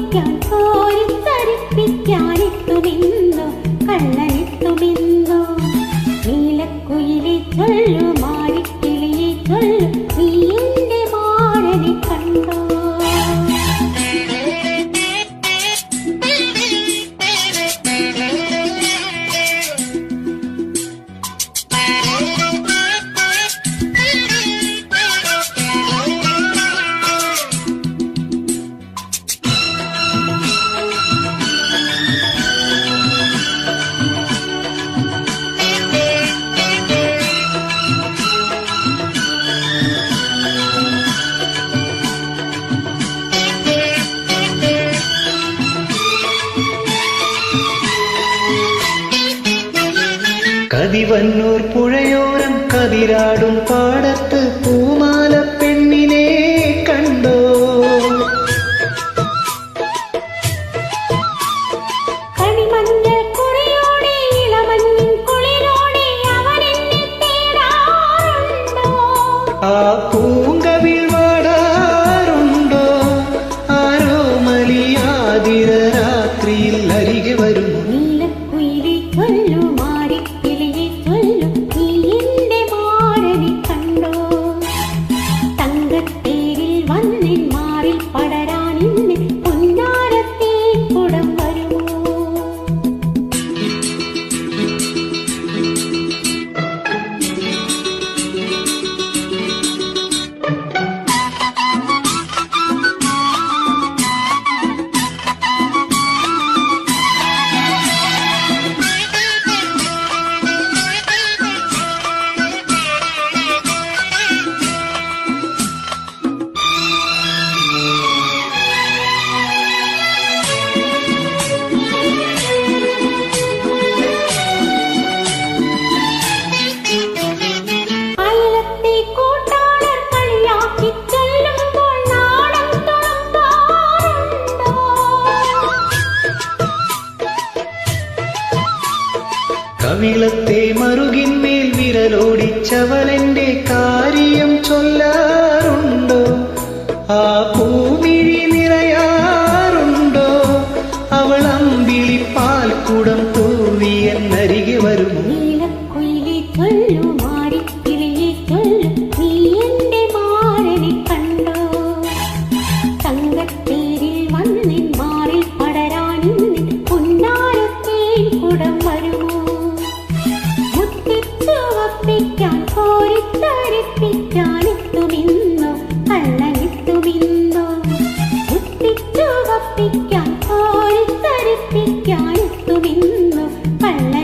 വപ്പിക്കാൻ കോരിത്തരിപ്പിക്കാനെത്തുമെന്നോ കള്ളനെത്തുമെന്നോ നീലക്കുയിലെ ചൊല്ലു മാരിക്കിളിയെ ചൊല്ലു നീ എന്റെ മാരനെ കണ്ടോ. കതിവന്നൂർ പുഴയോരം കതിരാടും പാടത്ത് പൂമാല പെണ്ണിനെ കണ്ടോ. കണിമഞ്ഞൾ കുറിയോടെ ഇളമഞ്ഞിൻ കുളിരോടെ അവനെന്നെ തേടാറുണ്ടോ. ആ പൂങ്കവിൾ വാടാറുണ്ടോ. ആരോ മലിയാതിര രാത്രിയിൽ അരികെ വരുമോ. നീലക്കുയിലെ ചൊല്ലു മാരിക്കിളിയെ ചൊല്ലു നീ എന്റെ മാരനെ കണ്ടോ. തങ്കത്തേരിൽ വന്നിൻ മാറിൽ പടരാൻ ഇന്ന് പൊന്നാരത്തെ കുടം വരുമോ. അയലത്തെ കൂട്ടാളർ കളിയാക്കി ചൊല്ലുമ്പോൾ നാടൻ തുളുമ്പാറുണ്ടോ. കവിളത്തെ മറുകിന്മേൽ വിരലോടിച്ചവളെന്റെ കാര്യം ചൊല്ലാറുണ്ടോ. ആ പൂമിഴി നിറയാറുണ്ടോ. അവൾ അമ്പിളി പാൽക്കുടം തൂവി എന്നരികെ വരുമോ. നീലക്കുയിലെ ചൊല്ലു മാരിക്കിളിയെ ചൊല്ലു നീ എന്റെ മാരനെ കണ്ടോ. തങ്കത്തേരിൽ വന്നിൻ മാറിൽ പടരാൻ ഇന്ന് പൊന്നാരത്തെ കുടം വരുമോ. മുത്തിച്ചു വപ്പിക്കാൻ കോരിത്തരിപ്പിക്കാനെത്തുമെന്നോ കള്ളനെത്തുമെന്നോ. മുത്തിച്ചു വപ്പിക്കാൻ കോരിത്തരിപ്പിക്കാനെത്തുമെന്നോ കള്ളൻ